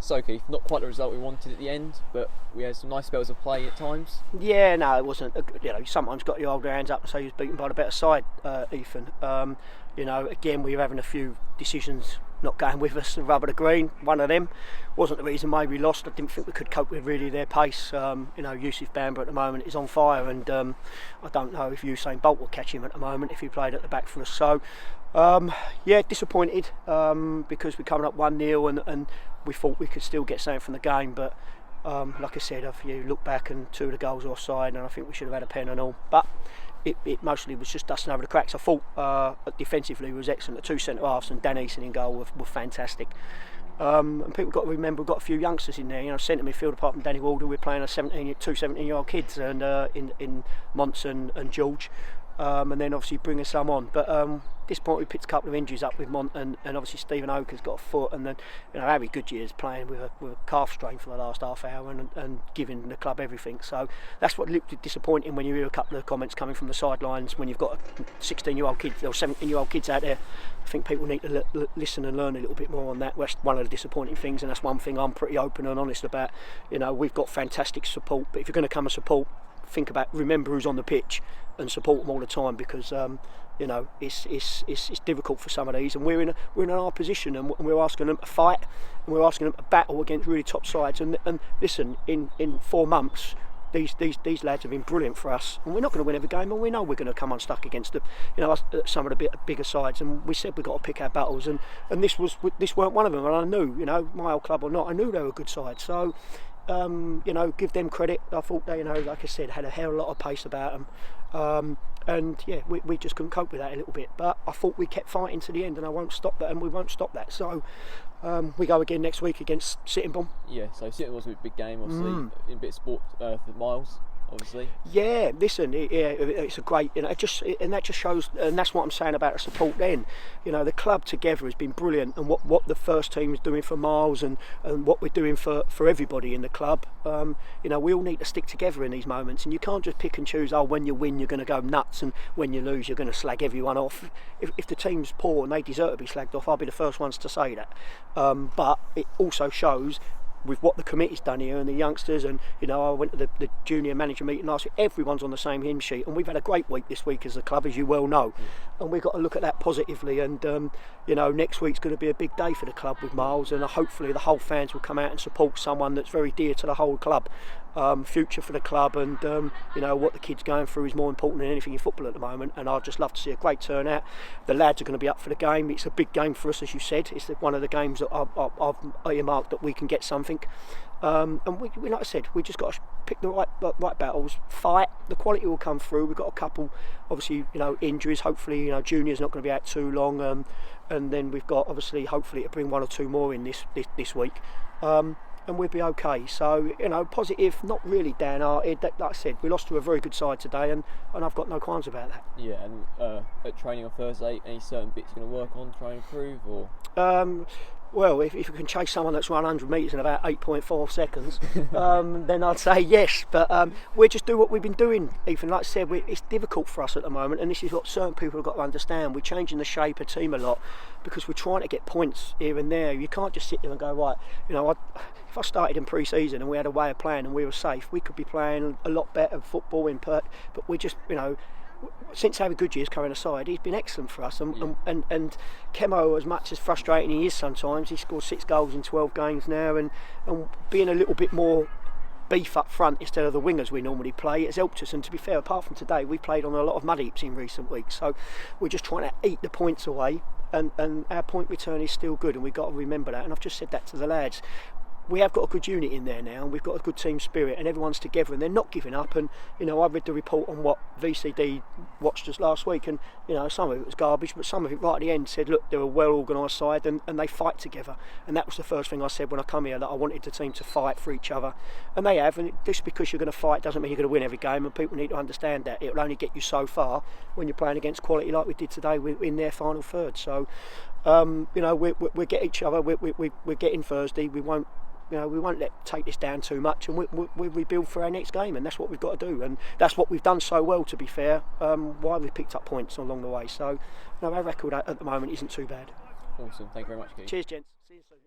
So Keith, not quite the result we wanted at the end, but we had some nice spells of play at times. Yeah, no, it wasn't. You know, sometimes got your hold your hands up and say you was beaten by the better side, Ethan. You know, again, we were having a few decisions not going with us, the rubber the green. One of them wasn't the reason why we lost. I didn't think we could cope with really their pace. You know, Yusuf Bamba at the moment is on fire, and I don't know if Usain Bolt will catch him at the moment if he played at the back for us. So, yeah, disappointed because we're coming up 1-0 and we thought we could still get something from the game, but like I said, if you look back and 2 of the goals were offside, and I think we should have had a pen and all. But it mostly was just dusting over the cracks. I thought defensively was excellent. The 2 centre halves and Dan Eason in goal were fantastic. And people got to remember we've got a few youngsters in there. You know, centre midfield apart from Danny Walder, we're playing two 17-year-old kids, and in Monson and George. And then obviously bringing some on, but at this point we picked a couple of injuries up with Mont, and obviously Stephen Oak has got a foot, and then you know Harry Goodyear's playing with a calf strain for the last half hour and giving the club everything. So that's what looked disappointing when you hear a couple of comments coming from the sidelines when you've got 16-year-old kids or 17-year-old kids out there. I think people need to listen and learn a little bit more on that. That's one of the disappointing things, and that's one thing I'm pretty open and honest about. You know, we've got fantastic support, but if you're going to come and support, remember who's on the pitch and support them all the time, because you know it's difficult for some of these, and we're in an hard position, and we're asking them to fight, and we're asking them to battle against really top sides. And listen, in 4 months, these lads have been brilliant for us, and we're not going to win every game, and we know we're going to come unstuck against some of the bigger sides. And we said we've got to pick our battles, and this weren't one of them. And I knew, you know, my old club or not, I knew they were a good side. So. You know, give them credit. I thought they, you know, like I said, had a hell of a lot of pace about them, and yeah, we just couldn't cope with that a little bit. But I thought we kept fighting to the end, and I won't stop that, and we won't stop that. So we go again next week against Sittingbourne. Yeah, so Sittingbourne was a big game, obviously, in a bit of sport for Miles. Obviously. Yeah, listen, it's a great, you know, and that just shows, and that's what I'm saying about the support. Then, you know, the club together has been brilliant, and what the first team is doing for Miles, and what we're doing for everybody in the club. You know, we all need to stick together in these moments, and you can't just pick and choose. Oh, when you win, you're going to go nuts, and when you lose, you're going to slag everyone off. If the team's poor and they deserve to be slagged off, I'll be the first ones to say that. But it also shows, with what the committee's done here and the youngsters, and you know, I went to the junior manager meeting last week. Everyone's on the same hymn sheet, and we've had a great week this week as a club, as you well know, and we've got to look at that positively. And you know, next week's going to be a big day for the club with Miles, and hopefully the whole fans will come out and support someone that's very dear to the whole club. Future for the club, and you know, what the kids going through is more important than anything in football at the moment, and I'd just love to see a great turnout. The lads are going to be up for the game. It's a big game for us, as you said. It's one of the games that I've earmarked that we can get something, and we, like I said, we just got to pick the right battles, fight. The quality will come through. We've got a couple, obviously, you know, injuries. Hopefully, you know, Junior's not going to be out too long, and then we've got, obviously, hopefully to bring 1 or 2 more in this week. And we'll be okay. So, you know, positive, not really downhearted. Like I said, we lost to a very good side today, and I've got no qualms about that. Yeah, and at training on Thursday, any certain bits you're going to work on, try and improve, or? Well, if you can chase someone that's run 100 metres in about 8.4 seconds, then I'd say yes. But we just do what we've been doing, Ethan. Like I said, it's difficult for us at the moment, and this is what certain people have got to understand. We're changing the shape of team a lot because we're trying to get points here and there. You can't just sit there and go, right, you know, if I started in pre-season and we had a way of playing and we were safe, we could be playing a lot better football in Perth. But we just, you know, since Harry Goodyear's coming aside, he's been excellent for us, and Kemo, as much as frustrating he is sometimes, he scored 6 goals in 12 games now, and being a little bit more beef up front instead of the wingers we normally play, it's helped us. And to be fair, apart from today, we played on a lot of mud heaps in recent weeks, so we're just trying to eat the points away, and our point return is still good, and we've got to remember that. And I've just said that to the lads. We have got a good unit in there now, and we've got a good team spirit, and everyone's together, and they're not giving up. And you know, I read the report on what VCD watched us last week, and you know, some of it was garbage, but some of it right at the end said, look, they're a well organised side, and they fight together. And that was the first thing I said when I come here, that I wanted the team to fight for each other, and they have. And just because you're going to fight doesn't mean you're going to win every game, and people need to understand that. It'll only get you so far when you're playing against quality like we did today in their final third. So you know, we get each other. We're getting Thursday. We won't take this down too much, and we rebuild for our next game, and that's what we've got to do, and that's what we've done so well, to be fair, why we've picked up points along the way. So, you know, our record at the moment isn't too bad. Awesome, thank you very much, Keith. Cheers, gents. See you soon.